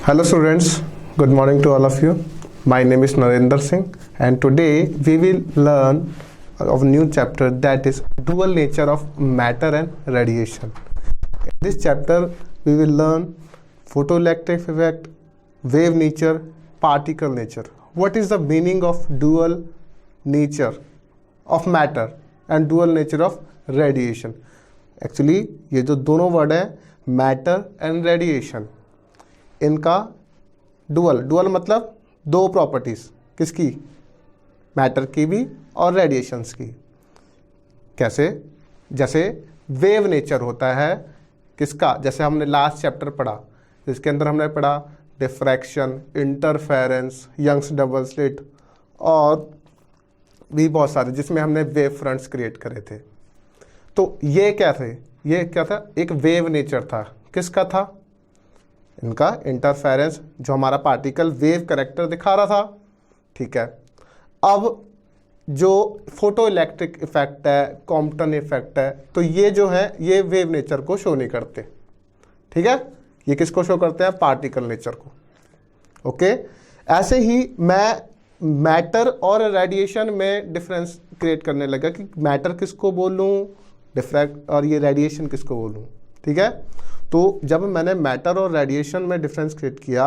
Hello students, good morning to all of you. My name is Narendra Singh and today we will learn of a new chapter, that is dual nature of matter and radiation. In this chapter we will learn photoelectric effect, wave nature, particle nature. What is the meaning of dual nature of matter and dual nature of radiation? Actually ये जो दोनों word है matter and radiation, इनका dual मतलब दो properties, किसकी? Matter की भी और रेडिएशंस की। कैसे? जैसे वेव नेचर होता है किसका, जैसे हमने लास्ट चैप्टर पढ़ा जिसके अंदर हमने पढ़ा diffraction, interference, Young's double slit और भी बहुत सारे, जिसमें हमने वेव फ्रंट्स क्रिएट करे थे। तो ये क्या थे? ये क्या था? एक वेव नेचर था। किसका था? इनका इंटरफेरेंस, जो हमारा पार्टिकल वेव कैरेक्टर दिखा रहा था। ठीक है। अब जो फोटो इलेक्ट्रिक इफेक्ट है, कॉम्पटन इफेक्ट है, तो ये जो है ये वेव नेचर को शो नहीं करते। ठीक है। ये किसको शो करते हैं? पार्टिकल नेचर को। ओके। ऐसे ही मैं मैटर और रेडिएशन में डिफरेंस क्रिएट करने लगा कि मैटर किसको बोलूं, डिफ्रैक्ट, और ये रेडिएशन किसको बोलूं। ठीक है। तो जब मैंने मैटर और रेडिएशन में डिफरेंस क्रिएट किया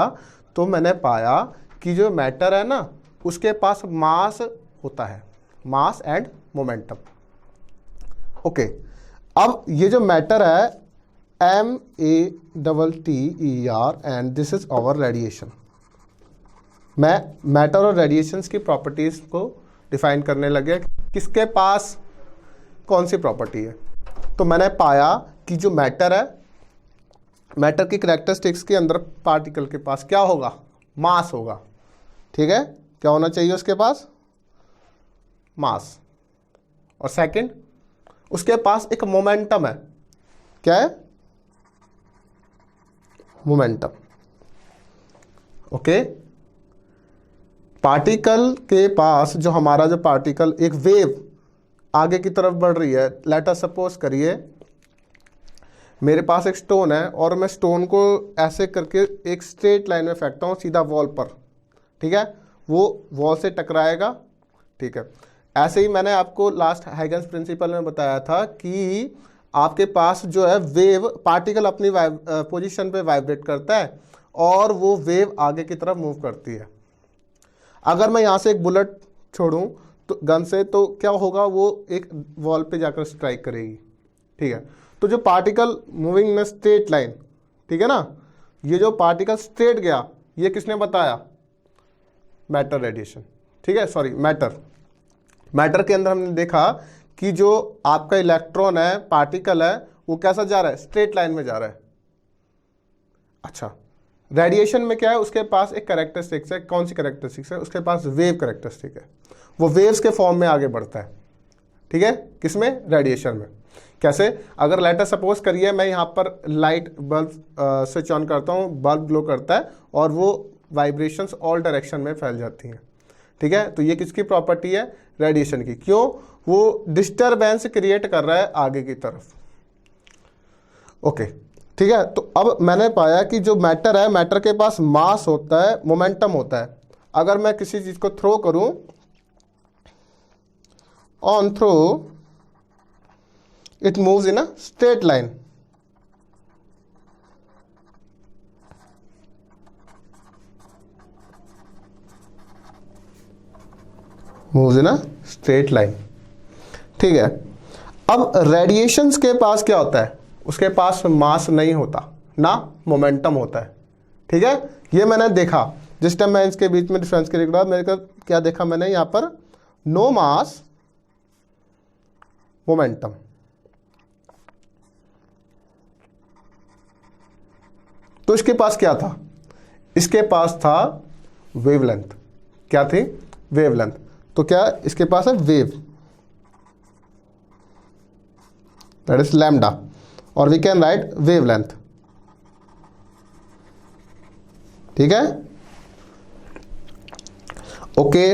तो मैंने पाया कि जो मैटर है ना, उसके पास मास होता है, मास एंड मोमेंटम। ओके। अब ये जो मैटर है MATTER and this is our radiation. मैं मैटर और रेडिएशंस की प्रॉपर्टीज को डिफाइन करने लगे, किसके पास कौन सी प्रॉपर्टी है। तो मैंने पाया कि जो मैटर है, मैटर की कैरेक्टरिस्टिक्स के अंदर पार्टिकल के पास क्या होगा? मास होगा। ठीक है। क्या होना चाहिए उसके पास? मास। और सेकंड, उसके पास एक मोमेंटम है। क्या है? मोमेंटम। ओके। पार्टिकल के पास जो हमारा जो पार्टिकल एक वेव आगे की तरफ बढ़ रही है, लेट अस सपोज करिए मेरे पास एक स्टोन है और मैं स्टोन को ऐसे करके एक स्ट्रेट लाइन में फेंकता हूँ सीधा वॉल पर। ठीक है। वो वॉल से टकराएगा। ठीक है। ऐसे ही मैंने आपको लास्ट हाइगन्स प्रिंसिपल में बताया था कि आपके पास जो है वेव, पार्टिकल अपनी पोजीशन पे वाइब्रेट करता है और वो वेव आगे की तरफ मूव करती है। अगर मैं यहाँ से एक बुलेट छोड़ूँ तो गन से, तो क्या होगा? वो एक वॉल पे जाकर स्ट्राइक करेगी। ठीक है। तो जो पार्टिकल मूविंग में स्ट्रेट लाइन, ठीक है ना, ये जो पार्टिकल स्ट्रेट गया, ये किसने बताया? Matter radiation. ठीक है, सॉरी मैटर के अंदर हमने देखा कि जो आपका इलेक्ट्रॉन है, पार्टिकल है, वो कैसा जा रहा है? स्ट्रेट लाइन में जा रहा है। अच्छा, रेडिएशन में क्या है? उसके पास एक कैरेक्टरिस्टिक्स है। कौन सी कैरेक्टरिस्टिक्स है? उसके पास वेव कैरेक्टरिस्टिक है। वो वेव्स के फॉर्म में आगे बढ़ता है। ठीक है। किसमें? रेडिएशन में। कैसे? अगर लेट अस सपोज करिए मैं यहाँ पर लाइट बल्ब स्विच ऑन करता हूँ, बल्ब ग्लो करता है और वो वाइब्रेशंस ऑल डायरेक्शन में फैल जाती हैं। ठीक है। तो ये किसकी प्रॉपर्टी है? रेडिएशन की। क्यों? वो डिस्टरबेंस क्रिएट कर रहा है आगे की तरफ। ओके। ठीक है। तो अब मैंने पाया कि जो मैटर है, मैटर के पास मास होता है, मोमेंटम होता है। अगर मैं किसी चीज को थ्रो करूं, on throw it moves in a straight line. Moves in a straight line. ठीक है। अब रेडिएशंस के पास क्या होता है? उसके पास मास नहीं होता, ना मोमेंटम होता है। ठीक है। ये मैंने देखा जिस टाइम मैं इसके बीच में डिफरेंस क्रिएट करा, मेरे को क्या देखा मैंने यहाँ पर? नो मास, मोमेंटम। तो इसके पास क्या था? इसके पास था वेवलेंथ। क्या थी? वेवलेंथ। तो क्या इसके पास है? वेव, दैट इज लैम्डा, और वी कैन राइट वेवलेंथ। ठीक है। ओके।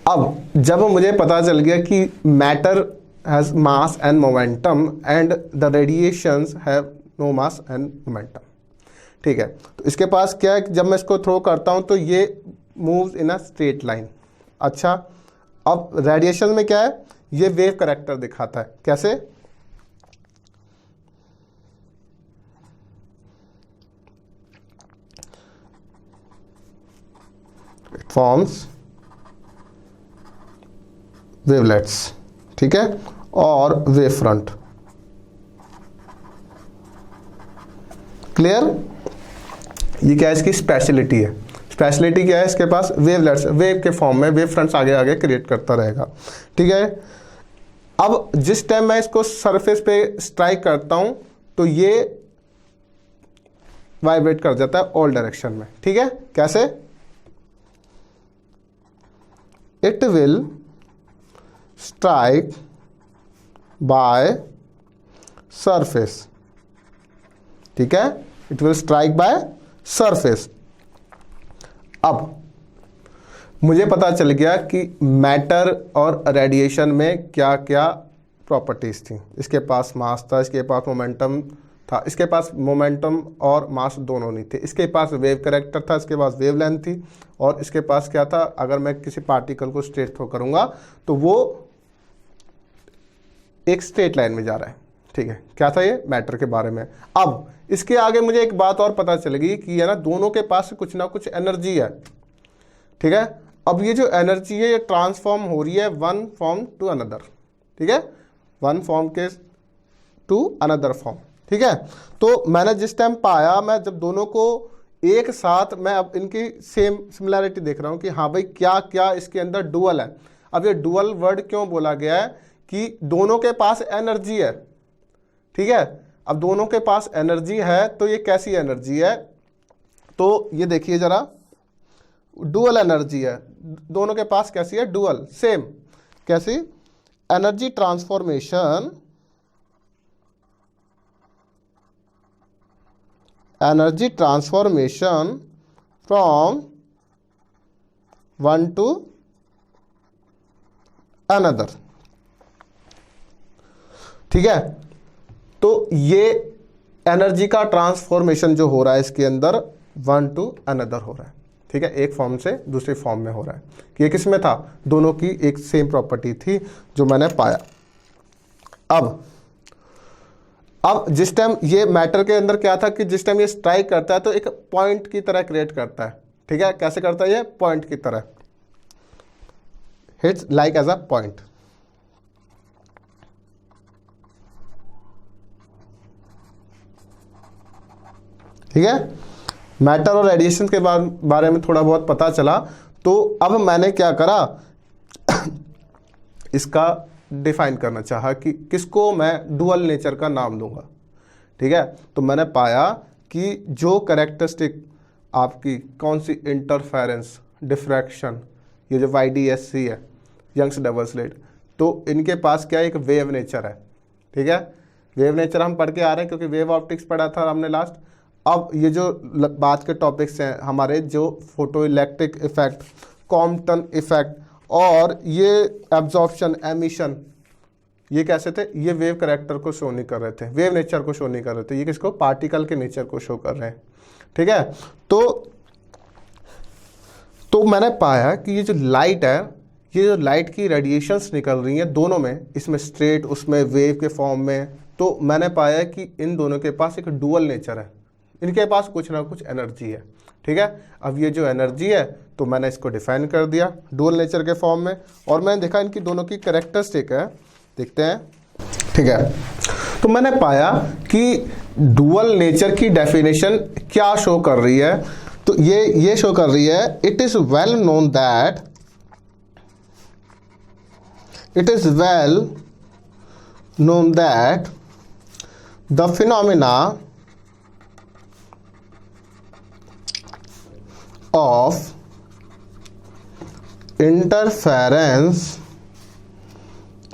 अब जब मुझे पता चल गया कि matter has mass and momentum and the radiations have no mass and momentum. ठीक है। तो इसके पास क्या है, जब मैं इसको थ्रो करता हूं तो ये moves in a straight line. अच्छा, अब रेडिएशन में क्या है, ये वेव कैरेक्टर दिखाता है। कैसे? इट फॉर्म्स वेवलेट्स, ठीक है, और वेव फ्रंट। क्लियर? ये क्या है, इसकी स्पेशलिटी है। स्पेशलिटी क्या है इसके पास, वेवलेट्स, वेव के फॉर्म में वेव फ्रंट्स आगे आगे क्रिएट करता रहेगा। ठीक है। अब जिस टाइम मैं इसको सरफेस पे स्ट्राइक करता हूं तो ये वाइब्रेट कर जाता है ऑल डायरेक्शन में। ठीक है, कैसे? It will strike by surface. ठीक है, it will strike by surface. अब मुझे पता चल गया कि मैटर और रेडिएशन में क्या क्या प्रॉपर्टीज थी। इसके पास मास था, इसके पास मोमेंटम था, इसके पास मोमेंटम और मास दोनों नहीं थे, इसके पास वेव कैरेक्टर था, इसके पास वेव लेंथ थी, और इसके पास क्या था, अगर मैं किसी पार्टिकल को स्ट्रेट थ्रो करूंगा तो वो एक स्ट्रेट लाइन में जा रहा है। ठीक है, क्या था ये, मैटर के बारे में। अब इसके आगे मुझे एक बात और पता चलेगी कि है ना, दोनों के पास कुछ ना कुछ एनर्जी है। ठीक है, अब ये जो एनर्जी है ये ट्रांसफॉर्म हो रही है वन फॉर्म टू अनदर। ठीक है, वन फॉर्म के टू अनदर फॉर्म। ठीक है, तो मैंने जिस टाइम पाया, मैं जब दोनों को एक साथ, मैं अब इनकी सेम सिमिलैरिटी देख रहा हूं कि हाँ भाई क्या क्या इसके अंदर डुअल है। अब ये डुअल वर्ड क्यों बोला गया है कि दोनों के पास एनर्जी है। ठीक है, अब दोनों के पास एनर्जी है तो ये कैसी एनर्जी है, तो ये देखिए जरा, डुअल एनर्जी है। दोनों के पास कैसी है, डुअल, सेम। कैसी? Energy transformation, energy transformation from one two another. ठीक है, तो ये एनर्जी का ट्रांसफॉर्मेशन जो हो रहा है इसके अंदर वन टू अनदर हो रहा है। ठीक है, एक फॉर्म से दूसरी फॉर्म में हो रहा है। कि ये किस में था, दोनों की एक सेम प्रॉपर्टी थी जो मैंने पाया। अब जिस टाइम ये मैटर के अंदर क्या था कि जिस टाइम ये स्ट्राइक करता है तो एक पॉइंट की तरह क्रिएट करता है। ठीक है, कैसे करता है ये, पॉइंट की तरह, hits like as a point. ठीक है, मैटर और रेडिएशन के बारे में थोड़ा बहुत पता चला। तो अब मैंने क्या करा इसका डिफाइन करना चाहा कि किसको मैं डुअल नेचर का नाम दूंगा। ठीक है, तो मैंने पाया कि जो कैरेक्टरिस्टिक आपकी कौन सी, इंटरफेरेंस, डिफ्रैक्शन, ये जो YDSC है, यंग्स डबल स्लिट, तो इनके पास क्या एक वेव नेचर है। ठीक है, वेव नेचर हम पढ़ के आ रहे हैं क्योंकि वेव ऑप्टिक्स पढ़ा था हमने लास्ट। अब ये जो बात के टॉपिक्स हैं हमारे, जो photo electric effect, Compton effect, और ये एब्जॉर्प्शन, एमिशन, ये कैसे थे, ये वेव कैरेक्टर को शो नहीं कर रहे थे, वेव नेचर को शो नहीं कर रहे थे, ये किसको, पार्टिकल के नेचर को शो कर रहे हैं। ठीक है, तो मैंने पाया कि ये जो लाइट है, ये जो लाइट की रेडिएशंस निकल रही हैं दोनों में, इसमें स्ट्रेट, उसमें वेव के फॉर्म में, तो मैंने पाया कि इन दोनों के पास एक डुअल नेचर है, इनके पास कुछ ना कुछ एनर्जी है। ठीक है, अब ये जो एनर्जी है तो मैंने इसको डिफाइन कर दिया डुअल नेचर के फॉर्म में, और मैंने देखा इनकी दोनों की कैरेक्टरिस्टिक है, देखते हैं। ठीक है, तो मैंने पाया कि डुअल नेचर की डेफिनेशन क्या शो कर रही है, तो ये शो कर रही है, it is well known that the phenomena of interference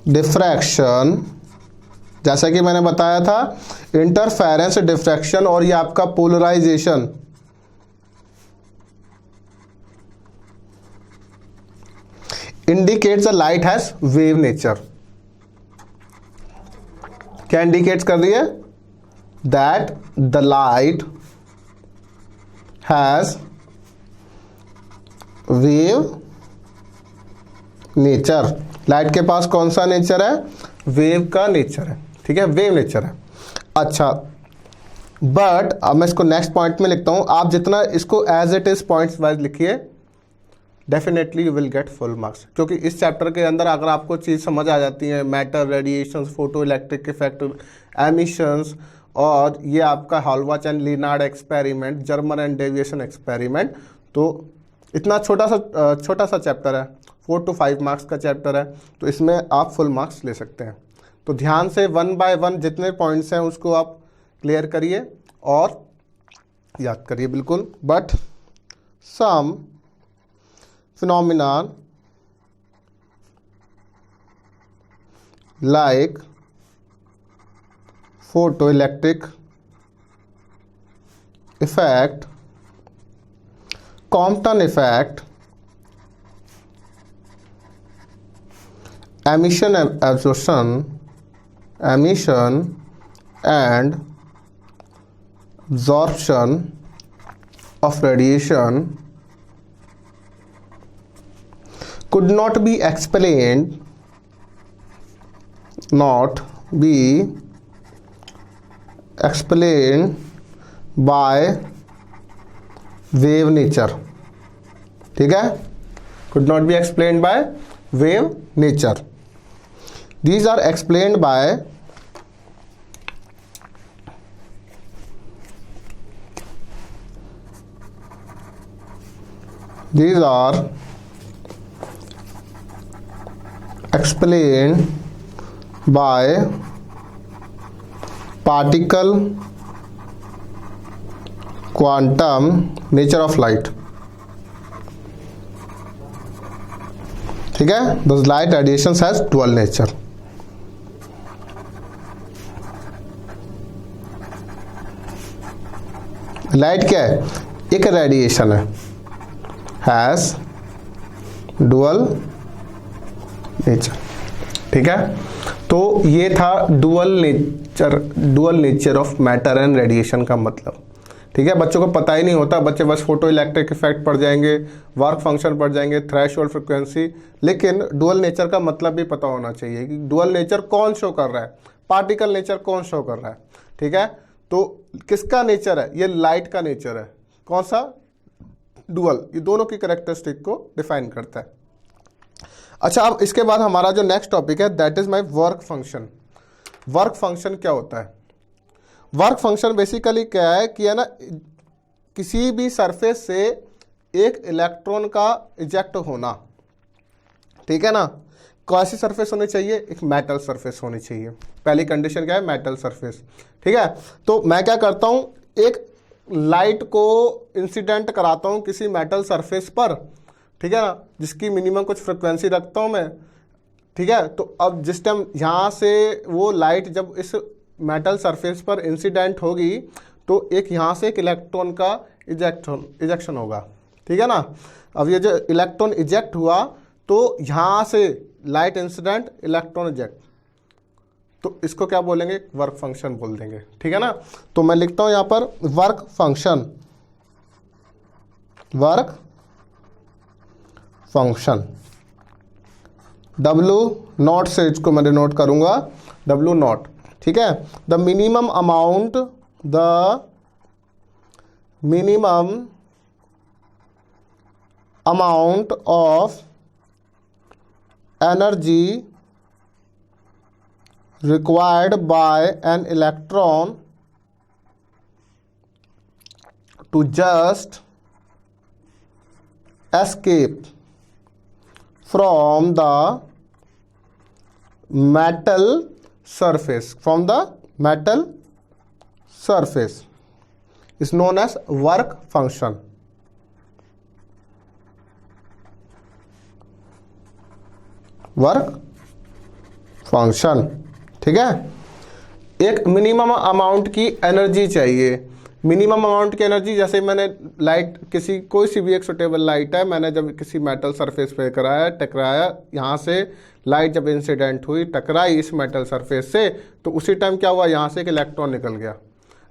diffraction, जैसा कि मैंने बताया था, इंटरफेरेंस, डिफ्रैक्शन और ये आपका polarisation, indicates a light has wave nature. क्या इंडिकेट्स कर रही है, that the light has wave nature. Light के पास कौन सा नेचर है? वेव का नेचर है, ठीक है, वेव नेचर है। अच्छा, बट अब मैं इसको नेक्स्ट पॉइंट में लिखता हूं। आप जितना इसको as it is points wise लिखिए, definitely you will get full marks, क्योंकि इस चैप्टर के अंदर अगर आपको चीज़ समझ आ जाती है, matter, radiation, photo electric effect, emissions, और ये आपका Hallwachs and Lenard experiment, Germer and Davisson experiment, तो इतना छोटा सा चैप्टर है, 4 to 5 मार्क्स का चैप्टर है, तो इसमें आप फुल मार्क्स ले सकते हैं। तो ध्यान से 1 by 1 जितने पॉइंट्स हैं उसको आप क्लियर करिए और याद करिए बिल्कुल। But some phenomenon like photoelectric effect, Compton effect, emission and absorption of radiation could not be explained by wave nature, ठीक है, could not be explained by wave nature. These are explained by particle quantum nature of light, ठीक है। Those light radiations has dual nature. Light क्या है? एक radiation है, has dual nature, ठीक है। तो ये था dual nature of matter and radiation का मतलब, ठीक है। बच्चों को पता ही नहीं होता, बच्चे बस फोटो इलेक्ट्रिक इफेक्ट पढ़ जाएंगे, वर्क फंक्शन पढ़ जाएंगे, थ्रेशोल्ड फ्रीक्वेंसी, लेकिन डुअल नेचर का मतलब भी पता होना चाहिए कि डुअल नेचर कौन शो कर रहा है, पार्टिकल नेचर कौन शो कर रहा है, ठीक है। तो किसका नेचर है? ये लाइट का नेचर है। कौन सा? डुअल। ये दोनों की कैरेक्टरिस्टिक को डिफाइन करता है। अच्छा, अब इसके बाद हमारा जो नेक्स्ट टॉपिक है that is my work function. Work function क्या होता है? वर्क फंक्शन बेसिकली क्या है कि है ना, किसी भी सरफेस से एक इलेक्ट्रॉन का इजेक्ट होना, ठीक है ना। कैसी सरफेस होनी चाहिए? एक मेटल सरफेस होनी चाहिए। पहली कंडीशन क्या है? मेटल सरफेस, ठीक है। तो मैं क्या करता हूं, एक लाइट को इंसिडेंट कराता हूं किसी मेटल सरफेस पर, ठीक है ना, जिसकी मिनिमम कुछ फ्रिक्वेंसी रखता हूं मैं, ठीक है। तो अब जिस टाइम यहाँ से वो लाइट जब इस मेटल सरफेस पर इंसिडेंट होगी तो एक यहाँ से एक इलेक्ट्रॉन का इजेक्शन होगा, ठीक है ना। अब ये जो इलेक्ट्रॉन इजेक्ट हुआ तो यहाँ से लाइट इंसिडेंट, इलेक्ट्रॉन इजेक्ट, तो इसको क्या बोलेंगे? वर्क फंक्शन बोल देंगे, ठीक है ना। तो मैं लिखता हूं यहां पर work function, work function, W not से इसको मैं डिनोट करूंगा, W नॉट, ठीक है। The minimum amount of energy required by an electron to just escape from the metal surface, is known as work function. Work function, ठीक है। एक minimum amount की एनर्जी चाहिए। मिनिमम अमाउंट की energy, जैसे मैंने लाइट कोई सी भी एक सुटेबल लाइट है, मैंने जब किसी मेटल सरफेस पे टकराया, यहाँ से लाइट जब इंसिडेंट हुई, टकराई इस मेटल सरफेस से, तो उसी टाइम क्या हुआ? यहाँ से एक इलेक्ट्रॉन निकल गया।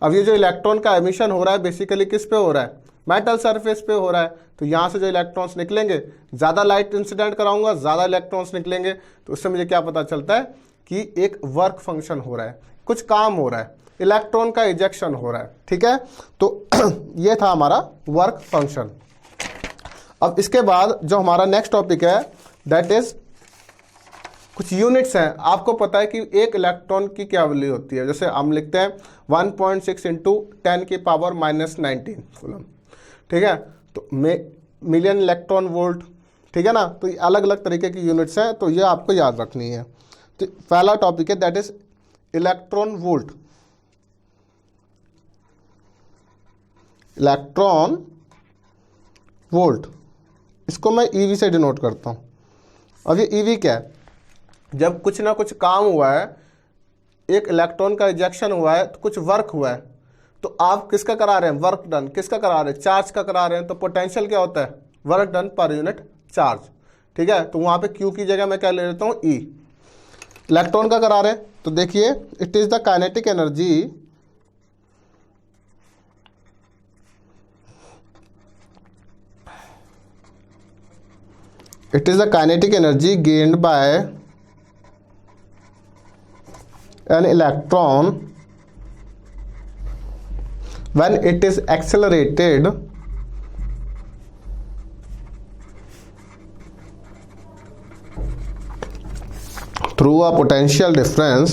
अब ये जो इलेक्ट्रॉन का एमिशन हो रहा है बेसिकली किस पे हो रहा है? मेटल सरफेस पे हो रहा है, तो यहाँ से जो इलेक्ट्रॉन्स निकलेंगे, ज़्यादा लाइट इंसिडेंट कराऊंगा, ज़्यादा इलेक्ट्रॉन्स निकलेंगे, तो उससे मुझे क्या पता चलता है कि एक वर्क फंक्शन हो रहा है, कुछ काम हो रहा है, इलेक्ट्रॉन का इजेक्शन हो रहा है। ठीक है, तो ये था हमारा वर्क फंक्शन। अब इसके बाद जो हमारा नेक्स्ट टॉपिक है दैट इज कुछ यूनिट्स हैं। आपको पता है कि एक इलेक्ट्रॉन की क्या वैल्यू होती है, जैसे हम लिखते हैं 1.6 इंटू 10 की पावर -19 कूलम। ठीक है, तो मिलियन इलेक्ट्रॉन वोल्ट। ठीक है ना, तो ये अलग अलग तरीके की यूनिट्स हैं, तो ये आपको याद रखनी है। तो पहला टॉपिक है that is electron volt. Electron volt, इसको मैं ईवी से डिनोट करता हूँ। अब ये ईवी क्या है? जब कुछ ना कुछ काम हुआ है, एक इलेक्ट्रॉन का इजेक्शन हुआ है, तो कुछ वर्क हुआ है, तो आप किसका करा रहे हैं? Work done. किसका करा रहे हैं? चार्ज का करा रहे हैं। तो पोटेंशियल क्या होता है? वर्क डन पर यूनिट चार्ज। ठीक है, तो वहाँ पे क्यू की जगह मैं क्या ले लेता हूँ? ई। इलेक्ट्रॉन का करा रहे हैं, तो देखिए it is the kinetic energy gained by an electron when it is accelerated through a potential difference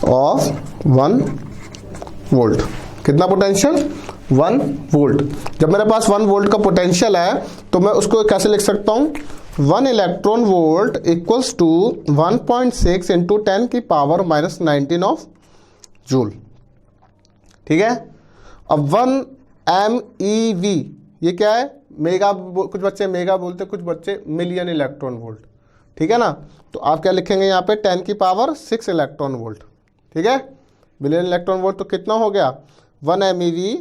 of 1 volt. कितना पोटेंशियल? 1 वोल्ट। जब मेरे पास 1 वोल्ट का पोटेंशियल है, तो मैं उसको कैसे लिख सकता हूँ? 1 electron volt equals to 1.6 into 10 की पावर -19 ऑफ जूल। ठीक है, अब 1 MeV ये क्या है? मेगा, कुछ बच्चे मेगा बोलते, कुछ बच्चे मिलियन इलेक्ट्रॉन वोल्ट। ठीक है ना, तो आप क्या लिखेंगे यहाँ पे? 10 की पावर 6 इलेक्ट्रॉन वोल्ट। ठीक है, मिलियन इलेक्ट्रॉन वोल्ट, तो कितना हो गया? 1 MeV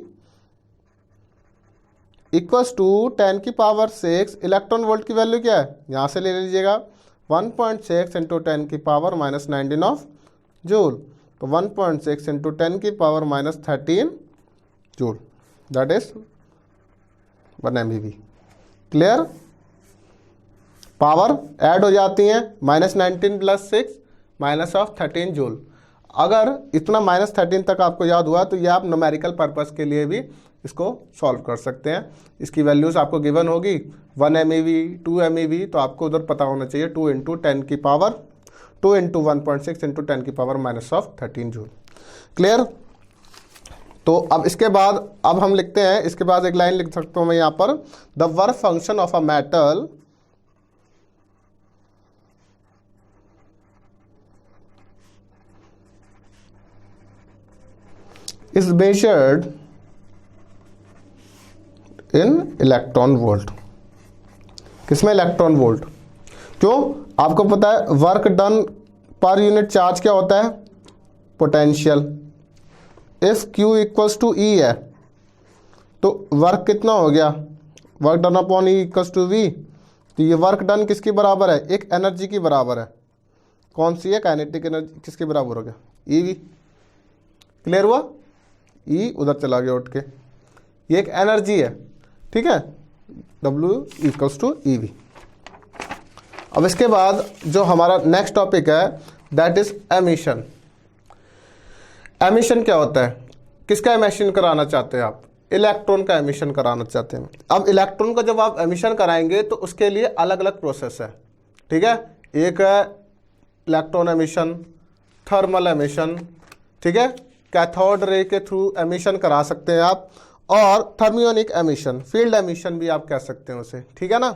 इक्वल्स टू 10 की पावर 6 इलेक्ट्रॉन वोल्ट की वैल्यू क्या है? यहाँ से ले लीजिएगा 1.6 इंटू 10 की पावर -19 ऑफ जूल। तो 1.6 इंटू 10 की power -13 joule, that is 1 MeV। Clear? Power add हो जाती हैं, -19 + 6 -13 जूल। अगर इतना -13 तक आपको याद हुआ, तो ये आप न्यूमेरिकल पर्पस के लिए भी इसको सॉल्व कर सकते हैं। इसकी वैल्यूज आपको गिवन होगी 1 MeV, 2 MeV, तो आपको उधर पता होना चाहिए 2 इंटू 10 की पावर 2 इंटू 1.6 इंटू 10 की पावर -13 जूल। क्लियर? तो अब इसके बाद अब हम लिखते हैं, इसके बाद एक लाइन लिख सकता हूँ मैं यहाँ पर, the work function of a metal is measured in electron volt. किसमें? Electron volt. क्यों? आपको पता है वर्क डन पर यूनिट चार्ज क्या होता है? Potential. If Q equals to E है, तो वर्क कितना हो गया? Work done upon E equals to V। तो ये वर्क डन किसकी बराबर है? एक एनर्जी की बराबर है। कौन सी है? Kinetic energy. किसके बराबर हो गया? EV। क्लियर हुआ? ई उधर चला गया उठ के, ये एक एनर्जी है। ठीक है, W इक्वल्स टू EV। अब इसके बाद जो हमारा नेक्स्ट टॉपिक है दैट इज एमिशन। एमिशन क्या होता है? किसका एमिशन कराना चाहते हैं आप? इलेक्ट्रॉन का एमिशन कराना चाहते हैं। अब इलेक्ट्रॉन का जब आप एमिशन कराएंगे, तो उसके लिए अलग अलग प्रोसेस है। ठीक है, एक है इलेक्ट्रॉन एमिशन, थर्मल एमिशन। ठीक है, कैथोड रे के थ्रू एमिशन करा सकते हैं आप, और थर्मियोनिक एमिशन, फील्ड एमिशन भी आप कह सकते हैं उसे। ठीक है ना,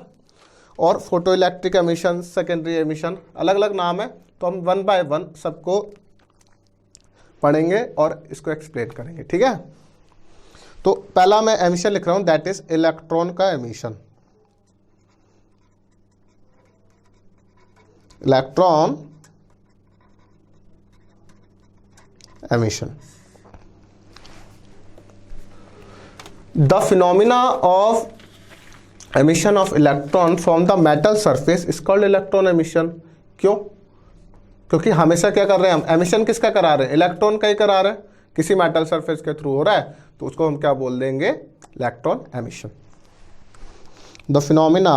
और photo electric emission, secondary emission, अलग अलग नाम है। तो हम 1 बाय 1 सबको पढ़ेंगे और इसको एक्सप्लेन करेंगे। ठीक है, तो पहला मैं एमिशन लिख रहा हूं दैट इज इलेक्ट्रॉन का emission. Electron emission. The phenomena of emission of electron from the metal surface is called electron emission. क्यों? क्योंकि हमेशा क्या कर रहे हैं हम, एमिशन किसका करा रहे हैं, इलेक्ट्रॉन का ही करा रहे हैं, किसी मेटल सरफेस के थ्रू हो रहा है, तो उसको हम क्या बोल देंगे, electron emission. The phenomena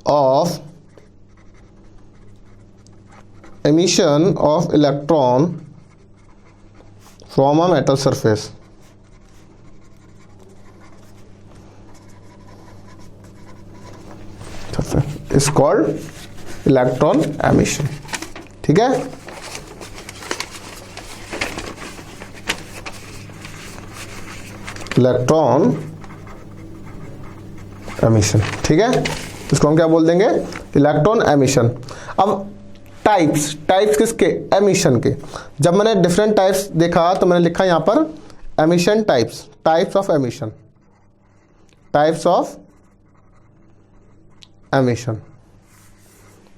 of emission of electron from a metal surface is called electron emission। ठीक है, इलेक्ट्रॉन एमिशन। ठीक है, इसको हम क्या बोल देंगे, इलेक्ट्रॉन एमिशन। अब टाइप्स किसके, एमिशन के। जब मैंने डिफरेंट टाइप्स देखा तो मैंने लिखा यहां पर emission types of emission, types of emission.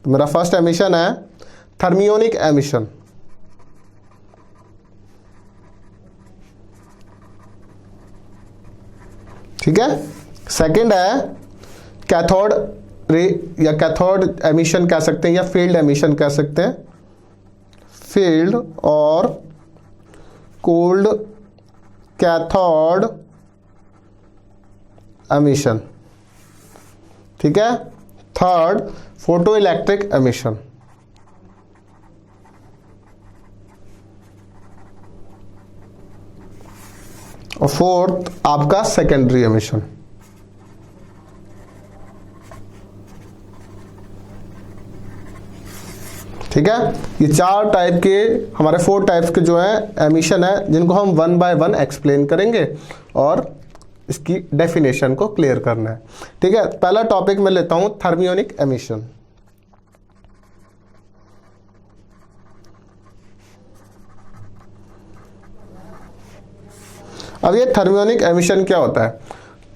तो मेरा फर्स्ट एमिशन है थर्मियोनिक एमिशन। ठीक है, सेकंड है कैथोड रे या कैथोड एमिशन कह सकते हैं, या फील्ड एमिशन कह सकते हैं, फील्ड और कोल्ड कैथोड एमिशन। ठीक है, थर्ड फोटो इलेक्ट्रिक एमिशन। और फोर्थ आपका सेकेंडरी एमिशन। ठीक है, ये चार टाइप के हमारे 4 टाइप्स के जो है एमिशन है, जिनको हम 1 बाय 1 एक्सप्लेन करेंगे और इसकी डेफिनेशन को क्लियर करना है। ठीक है, पहला टॉपिक मैं लेता हूं थर्मियोनिक एमिशन। अब ये थर्मियोनिक एमिशन क्या होता है,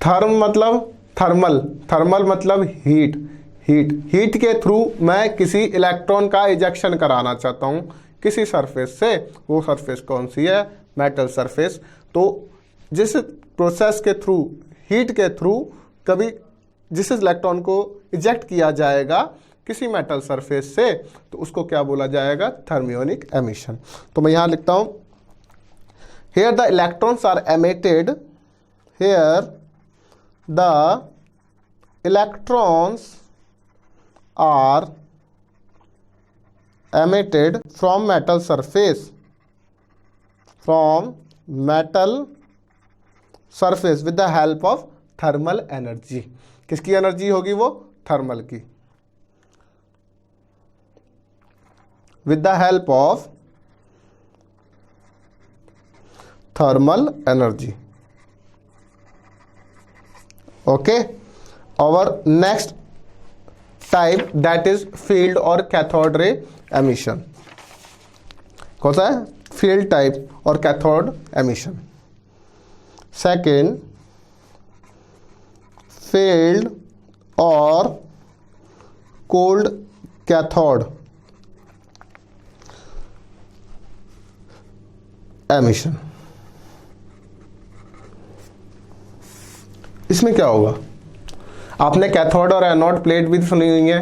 थर्म मतलब थर्मल मतलब हीट के थ्रू मैं किसी इलेक्ट्रॉन का इजेक्शन कराना चाहता हूं किसी सरफेस से। वो सरफेस कौन सी है, मेटल सरफेस। तो जिस प्रोसेस के थ्रू, हीट के थ्रू कभी जिस इलेक्ट्रॉन को इजेक्ट किया जाएगा किसी मेटल सरफेस से, तो उसको क्या बोला जाएगा, थर्मियोनिक एमिशन। तो मैं यहां लिखता हूं, here the electrons are emitted, here the electrons are emitted from metal surface with the help of thermal energy। किसकी एनर्जी होगी वो, थर्मल की, with the help of thermal energy। okay, our next type that is field और cathode ray emission। कौन सा है, field type और cathode emission। second, field और cold cathode emission। इसमें क्या होगा, आपने कैथोड और एनोड प्लेट भी सुनी हुई है।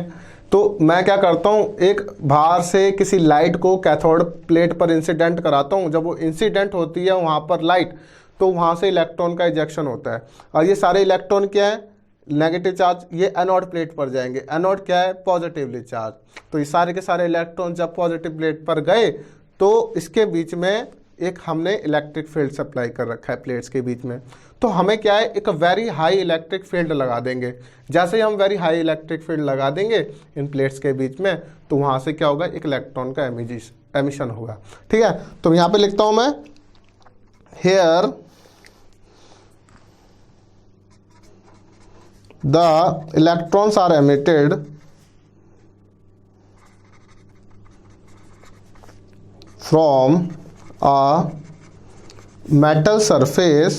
तो मैं क्या करता हूँ, एक बाहर से किसी लाइट को कैथोड प्लेट पर इंसिडेंट कराता हूँ। जब वो इंसिडेंट होती है वहाँ पर लाइट, तो वहाँ से इलेक्ट्रॉन का इजेक्शन होता है। और ये सारे इलेक्ट्रॉन क्या है, नेगेटिव चार्ज, ये एनोड प्लेट पर जाएंगे। एनोड क्या है, पॉजिटिवली चार्ज। तो ये सारे के सारे इलेक्ट्रॉन जब पॉजिटिव प्लेट पर गए, तो इसके बीच में एक हमने इलेक्ट्रिक फील्ड सप्लाई कर रखा है प्लेट्स के बीच में। तो हमें क्या है, एक वेरी हाई इलेक्ट्रिक फील्ड लगा देंगे। जैसे ही हम वेरी हाई इलेक्ट्रिक फील्ड लगा देंगे इन प्लेट्स के बीच में, तो वहाँ से क्या होगा, एक इलेक्ट्रॉन का एमिशन होगा। ठीक है, तो यहाँ पे लिखता हूँ मैं, here the electrons are emitted from a metal surface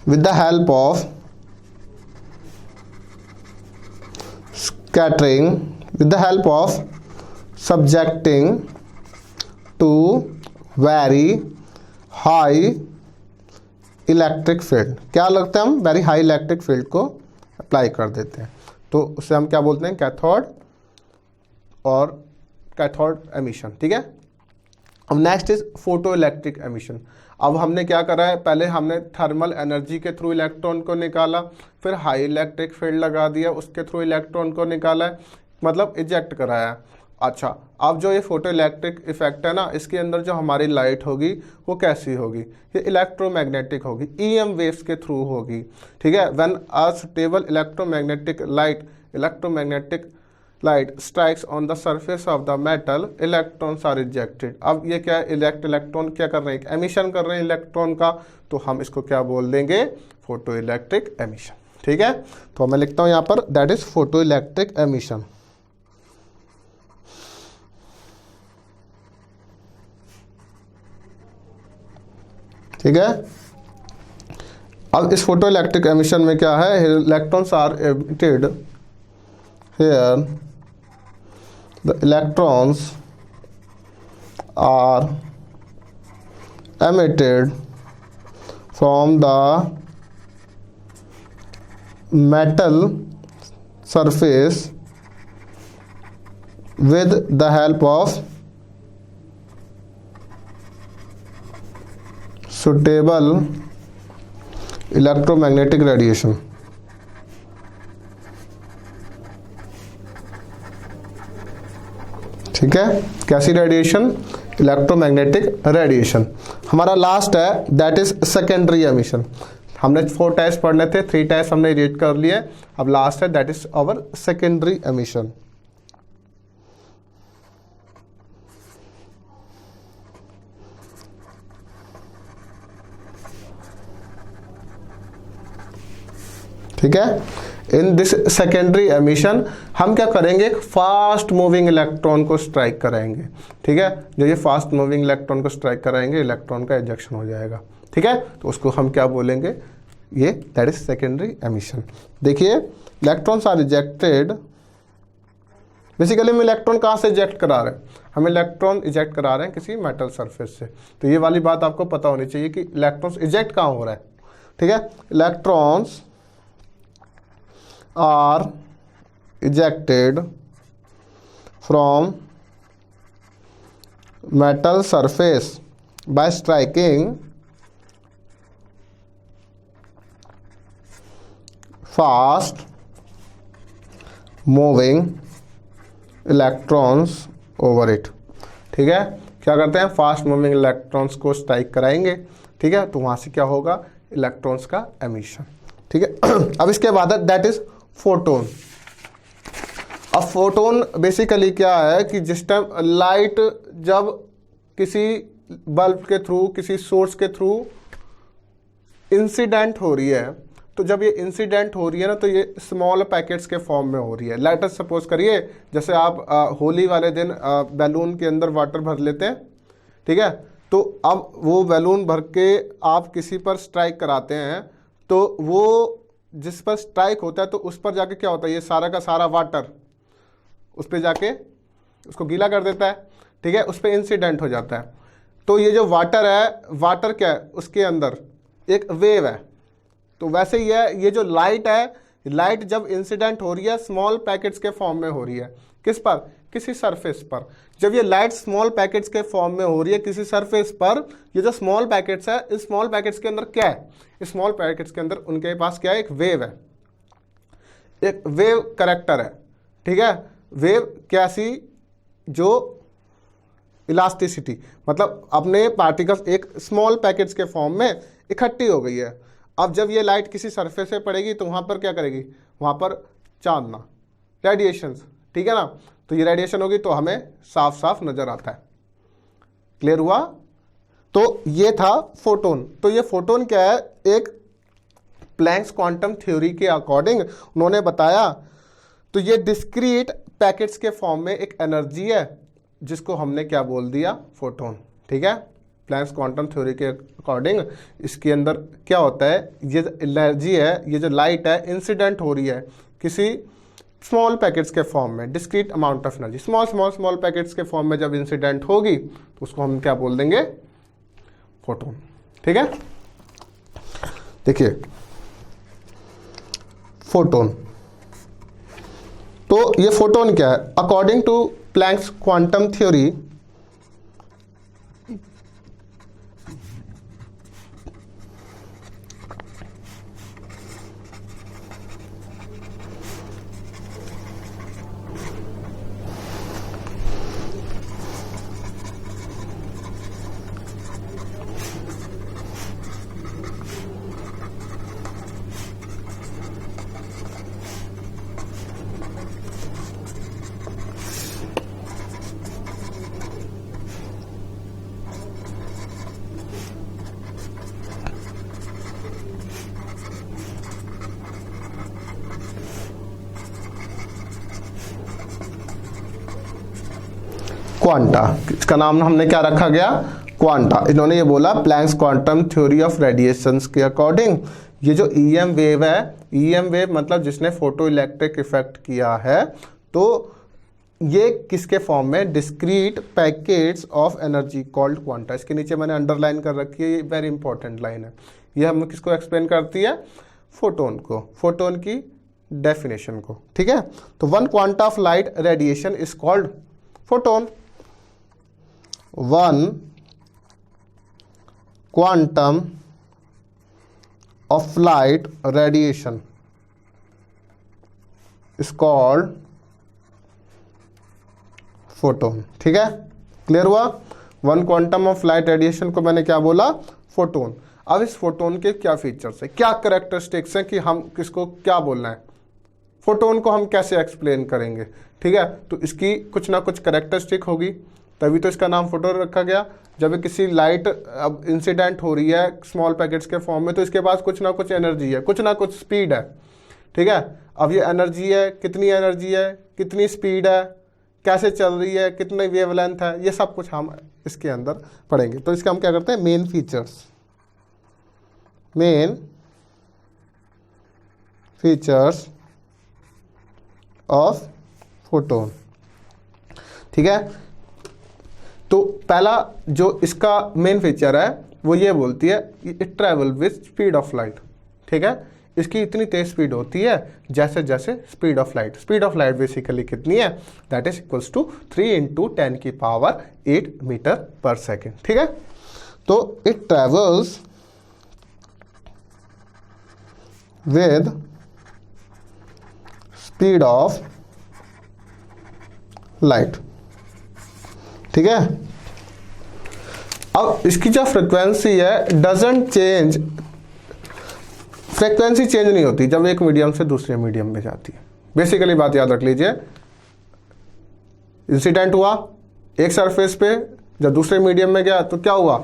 with the help of scattering, with the help of subjecting to very high electric field, क्या लगता है हम वेरी हाई इलेक्ट्रिक फील्ड को अप्लाई कर देते हैं, तो उसे हम क्या बोलते हैं कैथोड और कैथोड एमिशन। ठीक है, अब next is photo electric emission. अब हमने क्या करा है, पहले हमने थर्मल एनर्जी के थ्रू इलेक्ट्रॉन को निकाला, फिर हाई इलेक्ट्रिक फील्ड लगा दिया, उसके थ्रू इलेक्ट्रॉन को निकाला है, मतलब इजेक्ट कराया है। अच्छा, अब जो ये फोटो इलेक्ट्रिक इफेक्ट है ना, इसके अंदर जो हमारी लाइट होगी वो कैसी होगी, ये इलेक्ट्रोमैग्नेटिक होगी, ईएम वेव्स के थ्रू होगी। ठीक है, when a suitable electromagnetic light strikes on the surface of the metal, electrons are ejected. अब ये क्या है, इलेक्ट्रॉन क्या कर रहे हैं, एमिशन कर रहे हैं इलेक्ट्रॉन का, तो हम इसको क्या बोल देंगे, फोटो इलेक्ट्रिक एमिशन। ठीक है, तो मैं लिखता हूं यहां पर that is photo electric emission. ठीक है, अब इस फोटो इलेक्ट्रिक एमिशन में क्या है, electrons are emitted here, the electrons are emitted from the metal surface with the help of suitable electromagnetic radiation। ठीक है, कैसी रेडिएशन, इलेक्ट्रोमैग्नेटिक रेडिएशन। हमारा लास्ट है दैट इज सेकेंडरी एमिशन। हमने 4 टाइप्स पढ़ने थे, 3 टाइप्स हमने रीड कर लिए, अब लास्ट है that is our secondary emission. ठीक है, इन दिस सेकेंडरी एमिशन हम क्या करेंगे, एक फास्ट मूविंग इलेक्ट्रॉन को स्ट्राइक कराएंगे। ठीक है, जो ये फास्ट मूविंग इलेक्ट्रॉन को स्ट्राइक कराएंगे, इलेक्ट्रॉन का इजेक्शन हो जाएगा। ठीक है, तो उसको हम क्या बोलेंगे, ये दैट इज सेकेंडरी एमिशन। देखिए, इलेक्ट्रॉन्स आर इजेक्टेड, बेसिकली हम इलेक्ट्रॉन कहाँ से इजेक्ट करा रहे हैं, हम इलेक्ट्रॉन इजेक्ट करा रहे हैं किसी मेटल सरफेस से। तो ये वाली बात आपको पता होनी चाहिए कि इलेक्ट्रॉन्स इजेक्ट कहाँ हो रहा है। ठीक है, electrons are ejected from metal surface by striking fast moving electrons over it। ठीक है, क्या करते हैं, फास्ट मूविंग इलेक्ट्रॉन्स को स्ट्राइक कराएंगे। ठीक है, तो वहां से क्या होगा, इलेक्ट्रॉन्स का एमिशन। ठीक है, अब इसके बाद दैट इज फोटोन। अब फोटोन बेसिकली क्या है कि जिस टाइम लाइट जब किसी बल्ब के थ्रू, किसी सोर्स के थ्रू इंसिडेंट हो रही है, तो जब ये इंसिडेंट हो रही है ना, तो ये स्मॉल पैकेट्स के फॉर्म में हो रही है। लेट अस सपोज करिए, जैसे आप होली वाले दिन बैलून के अंदर वाटर भर लेते हैं। ठीक है, तो अब वो बैलून भर के आप किसी पर स्ट्राइक कराते हैं, तो वो जिस पर स्ट्राइक होता है तो उस पर जाके क्या होता है, ये सारा का सारा वाटर उस पर जाके उसको गीला कर देता है। ठीक है, उस पर इंसिडेंट हो जाता है। तो ये जो वाटर है, वाटर क्या है, उसके अंदर एक वेव है। तो वैसे ही है, ये जो लाइट है, लाइट जब इंसिडेंट हो रही है स्मॉल पैकेट्स के फॉर्म में हो रही है, किस पर, किसी सरफेस पर। जब ये लाइट स्मॉल पैकेट्स के फॉर्म में हो रही है किसी सरफेस पर, ये जो स्मॉल पैकेट्स है, इस स्मॉल पैकेट्स के अंदर क्या है, इस स्मॉल पैकेट्स के अंदर उनके पास क्या है, एक वेव है, एक वेव करेक्टर है। ठीक है, वेव कैसी, जो इलास्टिसिटी, मतलब अपने पार्टिकल्स एक स्मॉल पैकेट्स के फॉर्म में इकट्ठी हो गई है। अब जब ये लाइट किसी सरफेस पे पड़ेगी तो वहाँ पर क्या करेगी, वहाँ पर चांदना, रेडिएशंस। ठीक है ना, तो ये रेडिएशन होगी तो हमें साफ साफ नजर आता है। क्लियर हुआ। तो ये था फोटोन। तो ये फोटोन क्या है, एक प्लैंक्स क्वांटम थ्योरी के अकॉर्डिंग उन्होंने बताया, तो ये डिस्क्रीट पैकेट्स के फॉर्म में एक एनर्जी है जिसको हमने क्या बोल दिया, फोटोन। ठीक है, प्लैंक्स क्वांटम थ्योरी के अकॉर्डिंग इसके अंदर क्या होता है, ये एनर्जी है, ये जो लाइट है इंसिडेंट हो रही है किसी स्मॉल पैकेट्स के फॉर्म में, discrete amount of energy, small packets के फॉर्म में जब इंसिडेंट होगी तो उसको हम क्या बोल देंगे, फोटोन। ठीक है, देखिए फोटोन, तो ये फोटोन क्या है? According to Planck's quantum theory, quanta, इसका नाम हमने क्या रखा गया? क्वांटा। इन्होंने ये बोला Planck's quantum theory of radiations के अकॉर्डिंग ये जो ईएम वेव है, ईएम वेव मतलब जिसने फोटो इलेक्ट्रिक इफेक्ट किया है, तो ये किसके फॉर्म में? Discrete packets of energy called quanta. इसके नीचे मैंने अंडरलाइन कर रखी है, ये वेरी इंपॉर्टेंट लाइन है। ये हम किसको एक्सप्लेन करती है? फोटोन को, फोटोन की डेफिनेशन को। ठीक है, तो one quanta of light radiation is called photon. One quantum of light radiation is called photon। ठीक है, क्लियर हुआ? One quantum of light radiation को मैंने क्या बोला? फोटोन। अब इस फोटोन के क्या फीचर्स है, क्या कैरेक्टरिस्टिक्स हैं कि हम किसको क्या बोलना है, फोटोन को हम कैसे एक्सप्लेन करेंगे? ठीक है, तो इसकी कुछ ना कुछ कैरेक्टरिस्टिक होगी, तभी तो इसका नाम फोटोन रखा गया। जब किसी लाइट अब इंसिडेंट हो रही है स्मॉल पैकेट्स के फॉर्म में, तो इसके पास कुछ ना कुछ एनर्जी है, कुछ ना कुछ स्पीड है। ठीक है, अब ये एनर्जी है, कितनी एनर्जी है, कितनी स्पीड है, कैसे चल रही है, कितनी वेवलेंथ है, ये सब कुछ हम इसके अंदर पढ़ेंगे। तो इसके हम क्या करते हैं? Main features, main features of photon. ठीक है, तो पहला जो इसका मेन फीचर है वो ये बोलती है it travel with speed of light. ठीक है, इसकी इतनी तेज स्पीड होती है जैसे जैसे speed of light. Speed of light basically कितनी है? That is equals to 3 × 10⁸ metre per second. ठीक है, तो it travels with speed of light. ठीक है, अब इसकी जो फ्रिक्वेंसी है डजंट चेंज, फ्रिक्वेंसी चेंज नहीं होती जब एक मीडियम से दूसरे मीडियम में जाती है। बेसिकली बात याद रख लीजिए, इंसिडेंट हुआ एक सरफेस पे, जब दूसरे मीडियम में गया तो क्या हुआ?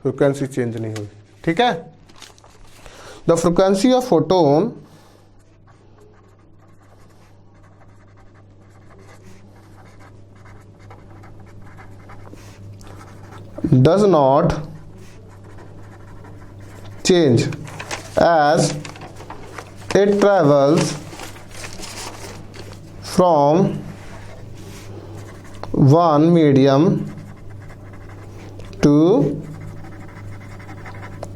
फ्रिक्वेंसी चेंज नहीं हुई। ठीक है, the frequency of photon does not change as it travels from one medium to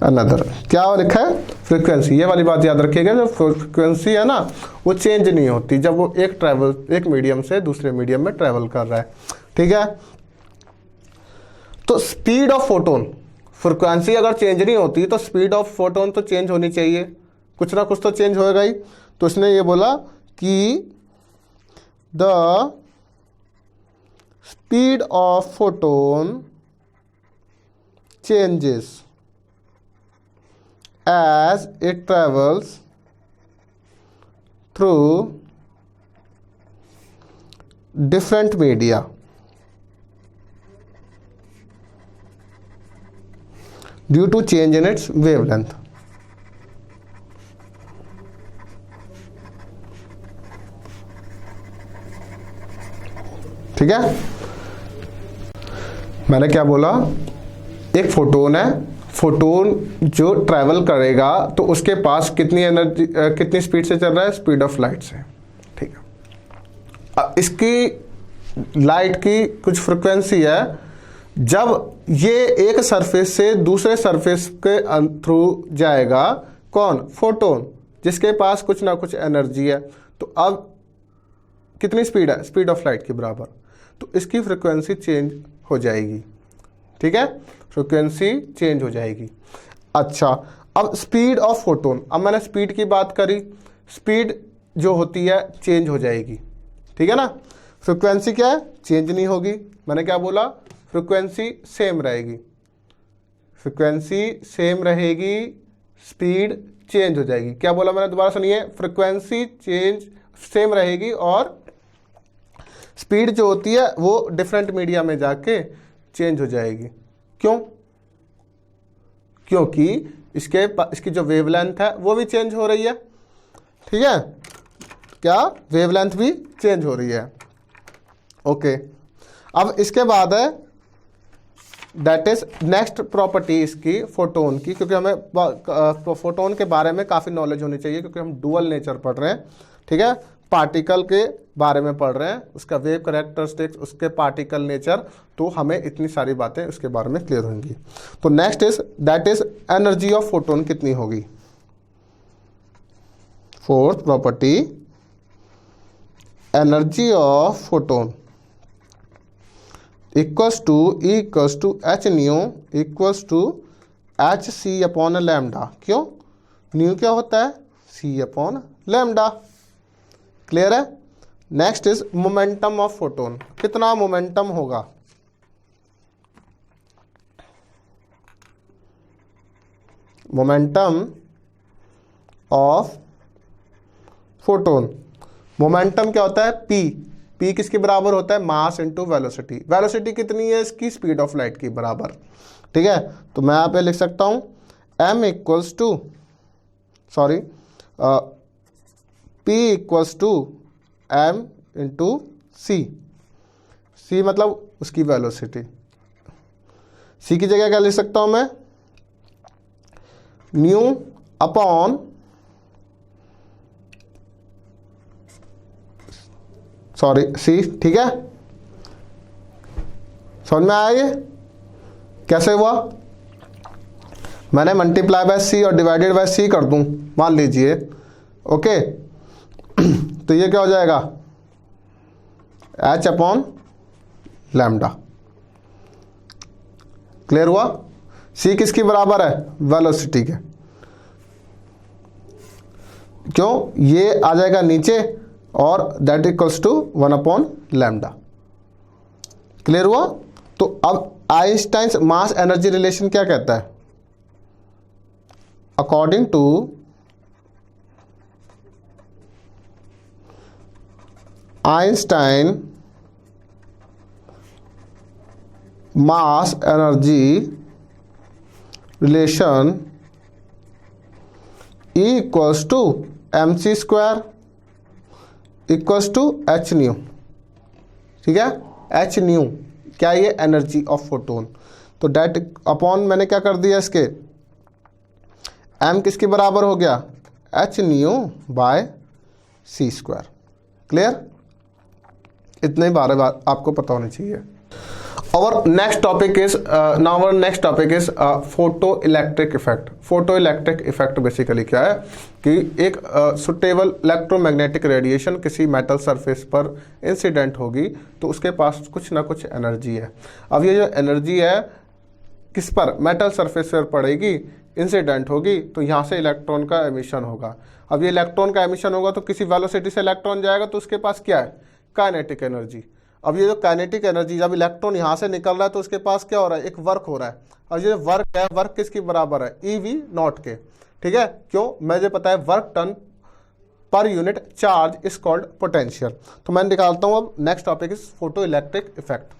another। क्या लिखा है? फ्रीक्वेंसी। ये वाली बात याद रखिएगा, जो फ्रीक्वेंसी है ना वो चेंज नहीं होती जब वो एक मीडियम से दूसरे मीडियम में ट्रैवल कर रहा है। ठीक है, तो स्पीड ऑफ फोटोन, फ्रिक्वेंसी अगर चेंज नहीं होती तो स्पीड ऑफ फोटोन तो चेंज होनी चाहिए, कुछ ना कुछ तो चेंज होएगा ही। तो इसने ये बोला कि the speed of photon changes as it travels through different media due to change in its wavelength. ठीक है, मैंने क्या बोला? एक फोटोन है, फोटोन जो ट्रैवल करेगा तो उसके पास कितनी एनर्जी, कितनी स्पीड से चल रहा है? स्पीड ऑफ लाइट से। ठीक है, अब इसकी लाइट की कुछ फ्रिक्वेंसी है, जब ये एक सरफेस से दूसरे सरफेस के थ्रू जाएगा कौन? फोटोन, जिसके पास कुछ ना कुछ एनर्जी है। तो अब कितनी स्पीड है? स्पीड ऑफ लाइट के बराबर। तो इसकी फ्रिक्वेंसी चेंज हो जाएगी, ठीक है, फ्रिक्वेंसी चेंज हो जाएगी। अच्छा, अब स्पीड ऑफ फोटोन, अब मैंने स्पीड की बात करी, स्पीड जो होती है चेंज हो जाएगी, ठीक है ना। फ्रिक्वेंसी क्या है? चेंज नहीं होगी। मैंने क्या बोला? फ्रिक्वेंसी सेम रहेगी, फ्रिक्वेंसी सेम रहेगी, स्पीड चेंज हो जाएगी। क्या बोला मैंने? दोबारा सुनिए, फ्रिक्वेंसी चेंज सेम रहेगी और स्पीड जो होती है वो डिफरेंट मीडिया में जाके चेंज हो जाएगी। क्यों? क्योंकि इसकी जो वेवलेंथ है वो भी चेंज हो रही है, ठीक है, क्या? वेवलेंथ भी चेंज हो रही है। ओके, अब इसके बाद है दैट इज नेक्स्ट प्रॉपर्टी इसकी फोटोन की, क्योंकि हमें फोटोन के बारे में काफ़ी नॉलेज होनी चाहिए, क्योंकि हम डुअल नेचर पढ़ रहे हैं, ठीक है, पार्टिकल के बारे में पढ़ रहे हैं, उसका वेव कैरेक्टरिस्टिक्स, उसके पार्टिकल नेचर, तो हमें इतनी सारी बातें उसके बारे में क्लियर होंगी। तो next is that is energy of photon कितनी होगी? Fourth property, energy of photon equals to h nu equals to h c upon lambda. क्यों? न्यू क्या होता है? C upon lambda. क्लियर है? Next is momentum of photon, कितना momentum होगा? Momentum of photon, momentum क्या होता है? पी किसके बराबर होता है? Mass into velocity. वेलोसिटी कितनी है इसकी? स्पीड ऑफ लाइट की बराबर, ठीक है। तो मैं यहाँ पे लिख सकता हूँ m equals to P equals to m into c मतलब उसकी वेलोसिटी। सी की जगह क्या लिख सकता हूँ मैं? न्यू अपॉन सी, ठीक है। समझ में आया ये कैसे हुआ? मैंने मल्टीप्लाई बाय सी और डिवाइडेड बाय सी कर दूं, मान लीजिए, ओके, तो ये क्या हो जाएगा? H upon lambda. क्लियर हुआ? सी किसकी बराबर है? वेलोसिटी के। क्यों? ये आ जाएगा नीचे और that equals to 1 upon lambda. Clear हुआ? तो अब आइंस्टाइन्स मास एनर्जी रिलेशन क्या कहता है? According to Einstein mass energy relation E equals to mc square equals to h nu, ठीक है। एच न्यू क्या? ये एनर्जी ऑफ फोटोन। तो डेट अपॉन मैंने क्या कर दिया इसके? m किसके बराबर हो गया? H nu by c square. Clear? इतने बारे बात आपको पता होनी चाहिए। और next topic is now our next topic is photo electric effect. Photo electric effect basically क्या है कि एक सुटेबल इलेक्ट्रोमैग्नेटिक रेडिएशन किसी मेटल सरफेस पर इंसिडेंट होगी तो उसके पास कुछ ना कुछ एनर्जी है। अब ये जो एनर्जी है किस पर? मेटल सरफेस पर पड़ेगी, इंसिडेंट होगी, तो यहाँ से इलेक्ट्रॉन का एमिशन होगा। अब ये इलेक्ट्रॉन का एमिशन होगा तो किसी वेलोसिटी से इलेक्ट्रॉन जाएगा तो उसके पास क्या है? Kinetic energy. अब ये जो काइनेटिक एनर्जी, जब इलेक्ट्रॉन यहाँ से निकल रहा है तो उसके पास क्या हो रहा है? एक वर्क हो रहा है। और ये वर्क है, वर्क किसकी बराबर है? EV नॉट के, ठीक है। क्यों? मुझे पता है work done per unit charge is called potential. तो मैं निकालता हूँ। अब next topic is photo electric effect.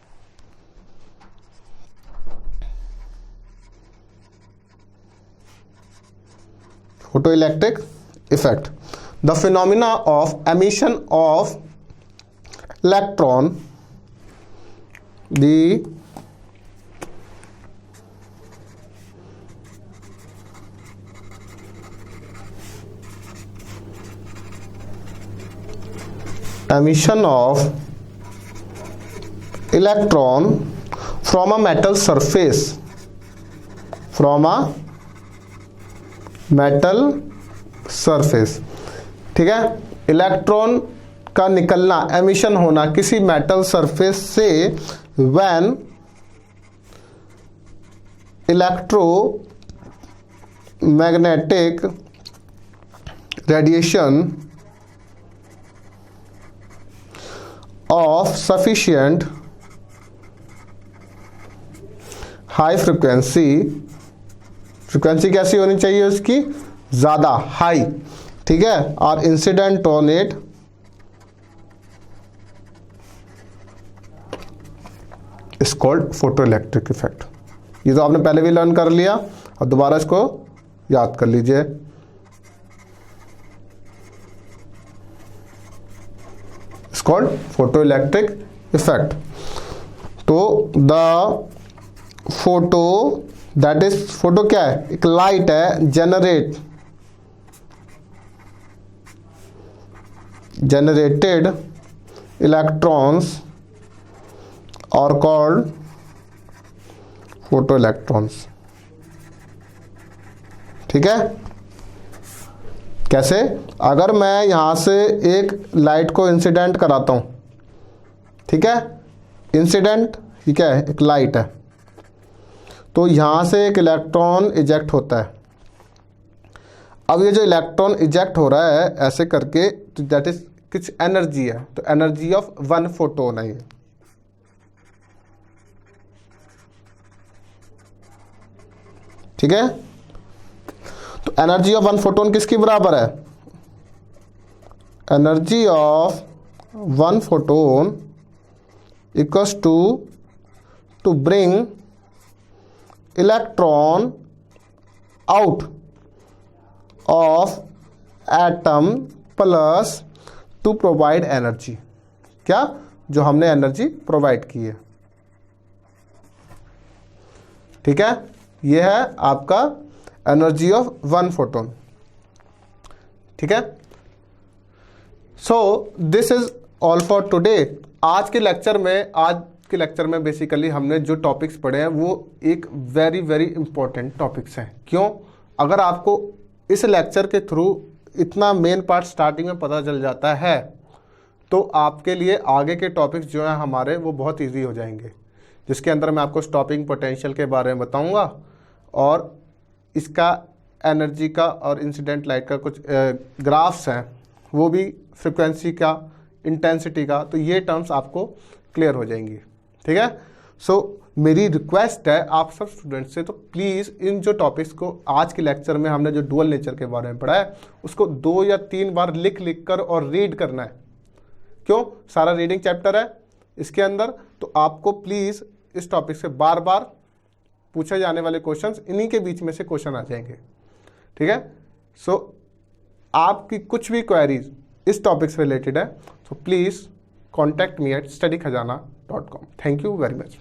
Photo electric effect, the phenomena of emission of electron, the emission of electron from a metal surface, from a metal surface, ठीक है। Electron का निकलना, emission होना किसी मेटल सरफेस से when electromagnetic radiation of sufficient high frequency, frequency कैसी होनी चाहिए उसकी, ज्यादा, हाई, ठीक है, और incident on it is called photo electric effect. ये तो आपने पहले भी लर्न कर लिया और दोबारा इसको याद कर लीजिए। It's called photo electric effect. तो the photo, that is, photo क्या है, एक लाइट है, जनरेटेड इलेक्ट्रॉन्स और कॉल्ड फोटो इलेक्ट्रॉन्स, ठीक है। कैसे, अगर मैं यहां से एक लाइट को इंसिडेंट कराता हूं, ठीक है, इंसिडेंट ये क्या है, एक लाइट है, तो यहां से एक इलेक्ट्रॉन इजेक्ट होता है। अब ये जो इलेक्ट्रॉन इजेक्ट हो रहा है ऐसे करके, तो दैट इज कुछ एनर्जी है, तो एनर्जी ऑफ 1 फोटोन है ये, ठीक है। तो एनर्जी ऑफ 1 फोटोन किसकी बराबर है, energy of 1 photon equals to bring electron out of atom plus to provide energy, क्या, जो हमने एनर्जी प्रोवाइड की है, ठीक है। ये है आपका एनर्जी ऑफ 1 फोटोन, ठीक है। So this is all for today. आज के लेक्चर में बेसिकली हमने जो टॉपिक्स पढ़े हैं वो एक वेरी वेरी इंपॉर्टेंट टॉपिक्स हैं। क्यों, अगर आपको इस लेक्चर के थ्रू इतना मेन पार्ट स्टार्टिंग में पता चल जाता है तो आपके लिए आगे के टॉपिक्स जो हैं हमारे वो बहुत इजी हो जाएंगे, जिसके अंदर मैं आपको स्टॉपिंग पोटेंशियल के बारे में बताऊंगा और इसका एनर्जी का और इंसिडेंट लाइट का कुछ ग्राफ्स हैं, वो भी फ्रिक्वेंसी का, इंटेंसिटी का, तो ये टर्म्स आपको क्लियर हो जाएंगी, ठीक है। सो मेरी रिक्वेस्ट है आप सब स्टूडेंट्स से, तो प्लीज़ इन जो टॉपिक्स को आज के लेक्चर में हमने जो डुअल नेचर के बारे में पढ़ा है उसको 2 या 3 बार लिख कर और रीड करना है। क्यों, सारा रीडिंग चैप्टर है इसके अंदर, तो आपको प्लीज़ इस टॉपिक से बार बार पूछे जाने वाले क्वेश्चंस इन्हीं के बीच में से क्वेश्चन आ जाएंगे, ठीक है। सो आपकी कुछ भी क्वेरीज इस टॉपिक से रिलेटेड है तो please contact me at studykhazana.com। Thank you very much.